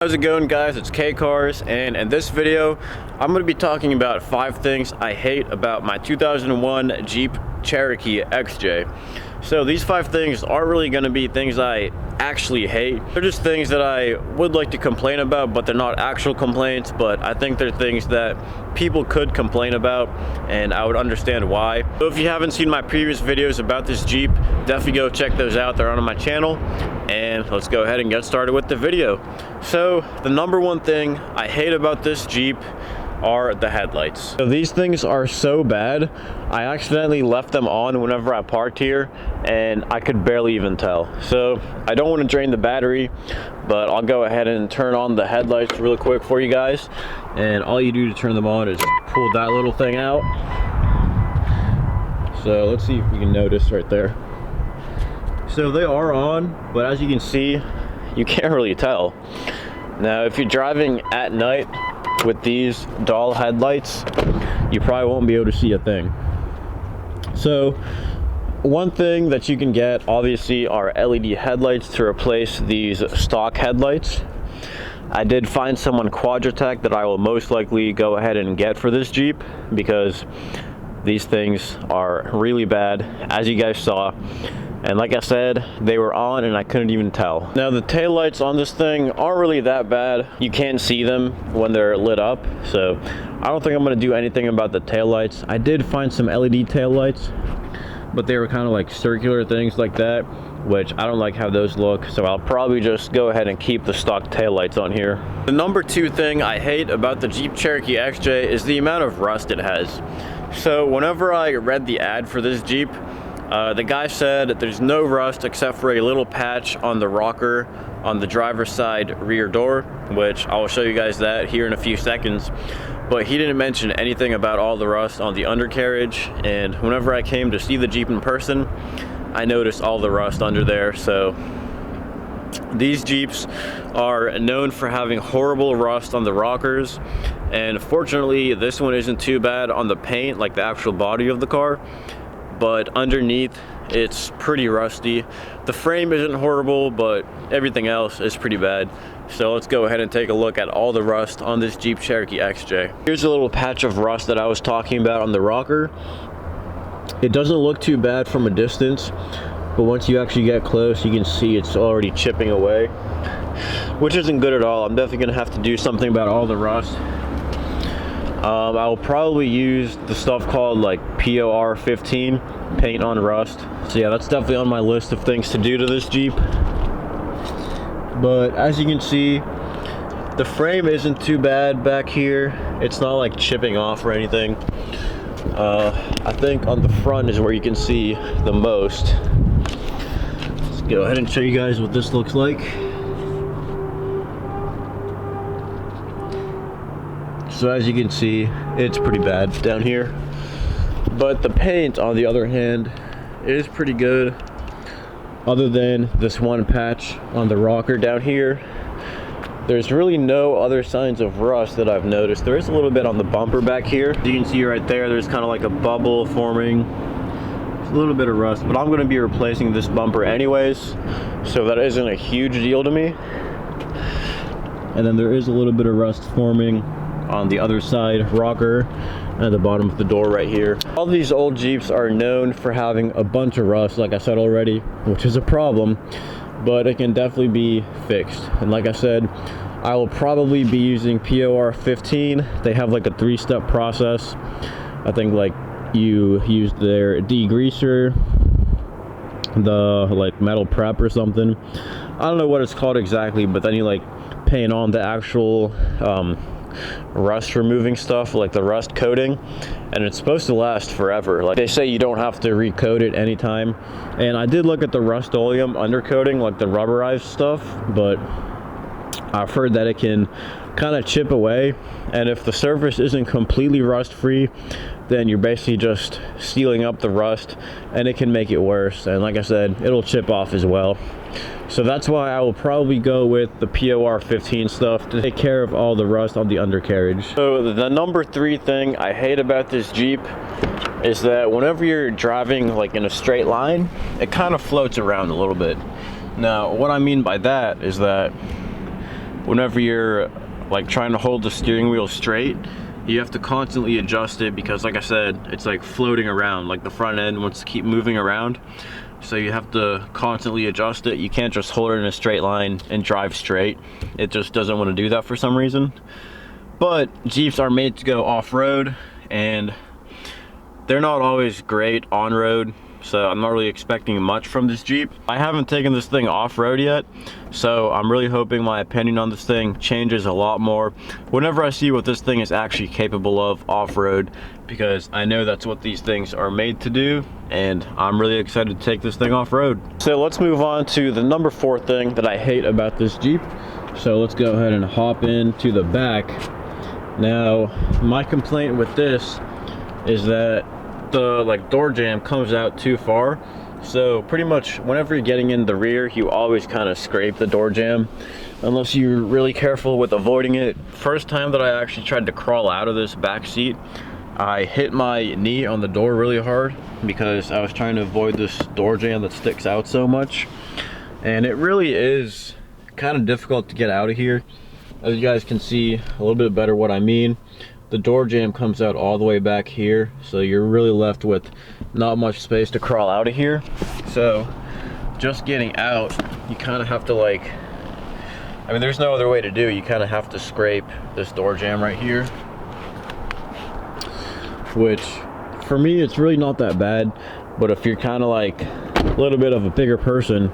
How's it going, guys? It's K Cars, and in this video I'm going to be talking about 5 things I hate about my 2001 Jeep Cherokee XJ. So these 5 things aren't really going to be things I actually hate. They're just things that I would like to complain about, but they're not actual complaints, but I think they're things that people could complain about and I would understand why. So if you haven't seen my previous videos about this Jeep, definitely go check those out. They're on my channel. And let's go ahead and get started with the video. So the number one thing I hate about this Jeep are the headlights. So these things are so bad, I accidentally left them on whenever I parked here and I could barely even tell. So I don't want to drain the battery, but I'll go ahead and turn on the headlights really quick for you guys. And all you do to turn them on is pull that little thing out. So let's see if you can notice right there. So they are on, but as you can see, you can't really tell. Now, if you're driving at night with these dull headlights, you probably won't be able to see a thing. So one thing that you can get, obviously, are LED headlights to replace these stock headlights. I did find some on Quadratec that I will most likely go ahead and get for this Jeep because these things are really bad, as you guys saw. And like I said, they were on and I couldn't even tell. Now the taillights on this thing aren't really that bad. You can see them when they're lit up. So I don't think I'm gonna do anything about the taillights. I did find some LED taillights, but they were kind of like circular things like that, which I don't like how those look. So I'll probably just go ahead and keep the stock taillights on here. The number 2 thing I hate about the Jeep Cherokee XJ is the amount of rust it has. So whenever I read the ad for this Jeep, the guy said that there's no rust except for a little patch on the rocker on the driver's side rear door, which I will show you guys that here in a few seconds. But he didn't mention anything about all the rust on the undercarriage, and whenever I came to see the Jeep in person, I noticed all the rust under there. So these Jeeps are known for having horrible rust on the rockers, and fortunately this one isn't too bad on the paint, like the actual body of the car. But underneath it's pretty rusty. The frame isn't horrible, but everything else is pretty bad. So let's go ahead and take a look at all the rust on this Jeep Cherokee XJ. Here's a little patch of rust that I was talking about on the rocker. It doesn't look too bad from a distance, but once you actually get close, you can see it's already chipping away, which isn't good at all. I'm definitely gonna have to do something about all the rust. I will probably use the stuff called like POR 15, paint on rust. So yeah, that's definitely on my list of things to do to this Jeep. But as you can see, the frame isn't too bad back here. It's not like chipping off or anything. I think on the front is where you can see the most. Let's go ahead and show you guys what this looks like. So as you can see, it's pretty bad down here. But the paint, on the other hand, is pretty good. Other than this one patch on the rocker down here, there's really no other signs of rust that I've noticed. There is a little bit on the bumper back here. You can see right there, there's kind of like a bubble forming. It's a little bit of rust, but I'm going to be replacing this bumper anyways, so that isn't a huge deal to me. And then there is a little bit of rust forming on the other side rocker and the bottom of the door right here. All these old Jeeps are known for having a bunch of rust, like I said already, which is a problem, but it can definitely be fixed. And like I said, I will probably be using POR 15. They have like a 3-step process. I think like you use their degreaser, the like metal prep or something. I don't know what it's called exactly, but then you like paint on the actual rust removing stuff, like the rust coating, and it's supposed to last forever. Like they say, you don't have to recoat it anytime. And I did look at the Rust-Oleum undercoating, like the rubberized stuff, but I've heard that it can kind of chip away, and if the surface isn't completely rust free, then you're basically just sealing up the rust and it can make it worse. And like I said, it'll chip off as well. So that's why I will probably go with the POR 15 stuff to take care of all the rust on the undercarriage. So the number 3 thing I hate about this Jeep is that whenever you're driving like in a straight line, it kind of floats around a little bit. Now what I mean by that is that whenever you're like trying to hold the steering wheel straight, you have to constantly adjust it because, like I said, it's like floating around, like the front end wants to keep moving around. So you have to constantly adjust it. You can't just hold it in a straight line and drive straight. It just doesn't want to do that for some reason. But Jeeps are made to go off-road, and they're not always great on-road, so I'm not really expecting much from this Jeep. I haven't taken this thing off-road yet, so I'm really hoping my opinion on this thing changes a lot more whenever I see what this thing is actually capable of off-road, because I know that's what these things are made to do, and I'm really excited to take this thing off-road. So let's move on to the number 4 thing that I hate about this Jeep. So let's go ahead and hop into the back. Now, my complaint with this is that the door jamb comes out too far. So pretty much whenever you're getting in the rear, you always kind of scrape the door jamb unless you're really careful with avoiding it. First time that I actually tried to crawl out of this back seat, I hit my knee on the door really hard because I was trying to avoid this door jamb that sticks out so much, and it really is kind of difficult to get out of here. As you guys can see a little bit better what I mean, the door jamb comes out all the way back here, so you're really left with not much space to crawl out of here. So just getting out, you kind of have to I mean, there's no other way to do it. You kind of have to scrape this door jamb right here, which for me it's really not that bad, but if you're kind of like a little bit of a bigger person,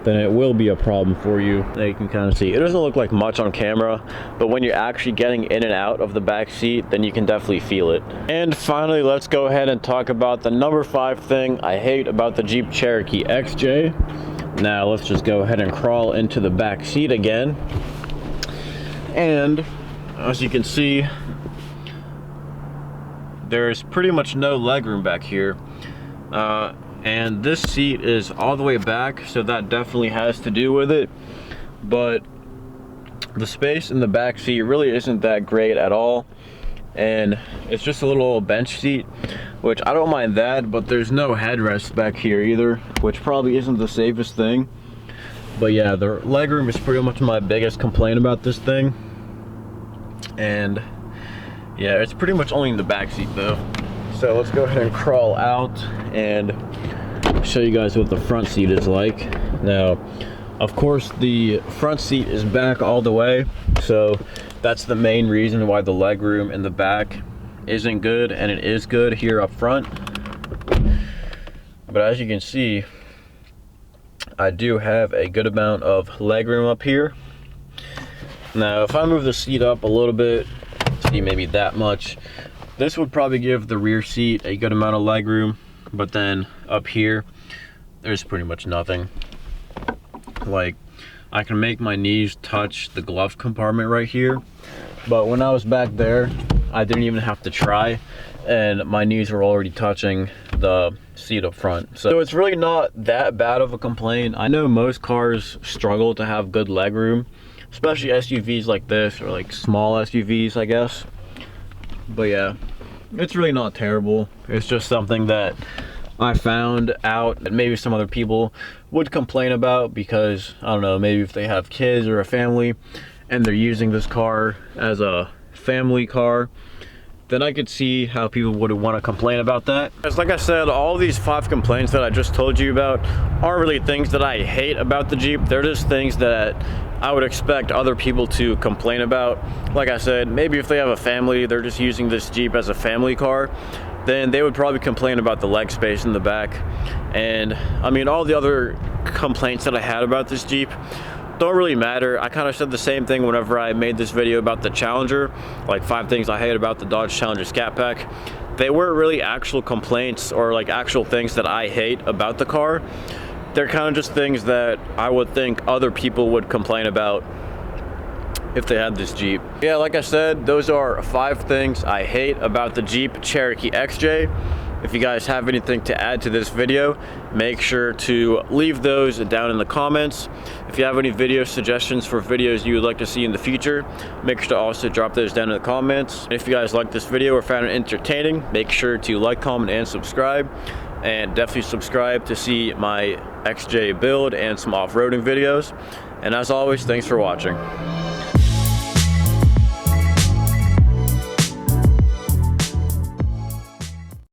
then it will be a problem for you. Now you can kind of see, it doesn't look like much on camera, but when you're actually getting in and out of the back seat, then you can definitely feel it. And finally, let's go ahead and talk about the number 5 thing I hate about the Jeep Cherokee XJ. Now let's just go ahead and crawl into the back seat again. And as you can see, there's pretty much no legroom back here. And this seat is all the way back, so that definitely has to do with it. But the space in the back seat really isn't that great at all, and it's just a little bench seat, which I don't mind that, but there's no headrest back here either, which probably isn't the safest thing. But yeah, the legroom is pretty much my biggest complaint about this thing. And yeah, it's pretty much only in the back seat though. So let's go ahead and crawl out and show you guys what the front seat is like. Now, of course, the front seat is back all the way, so that's the main reason why the legroom in the back isn't good, and it is good here up front. But as you can see, I do have a good amount of legroom up here. Now, if I move the seat up a little bit, see maybe that much, this would probably give the rear seat a good amount of legroom, but then up here, there's pretty much nothing. Like, I can make my knees touch the glove compartment right here, but when I was back there, I didn't even have to try, and my knees were already touching the seat up front. So it's really not that bad of a complaint. I know most cars struggle to have good legroom, especially SUVs like this, or like small SUVs, I guess. But yeah, it's really not terrible. It's just something that I found out that maybe some other people would complain about, because I don't know, maybe if they have kids or a family and they're using this car as a family car, then I could see how people would want to complain about that. Because like I said, all these 5 complaints that I just told you about aren't really things that I hate about the Jeep. They're just things that I would expect other people to complain about. Like I said, maybe if they have a family, they're just using this Jeep as a family car, then they would probably complain about the leg space in the back. And I mean, all the other complaints that I had about this Jeep don't really matter. I kind of said the same thing whenever I made this video about the Challenger, like 5 things I hate about the Dodge Challenger Scat Pack. They weren't really actual complaints or like actual things that I hate about the car. They're kind of just things that I would think other people would complain about if they had this Jeep. Yeah, like I said, those are 5 things I hate about the Jeep Cherokee XJ. If you guys have anything to add to this video, make sure to leave those down in the comments. If you have any video suggestions for videos you would like to see in the future, make sure to also drop those down in the comments. If you guys liked this video or found it entertaining, make sure to like, comment, and subscribe. And definitely subscribe to see my XJ build and some off-roading videos. And as always, thanks for watching.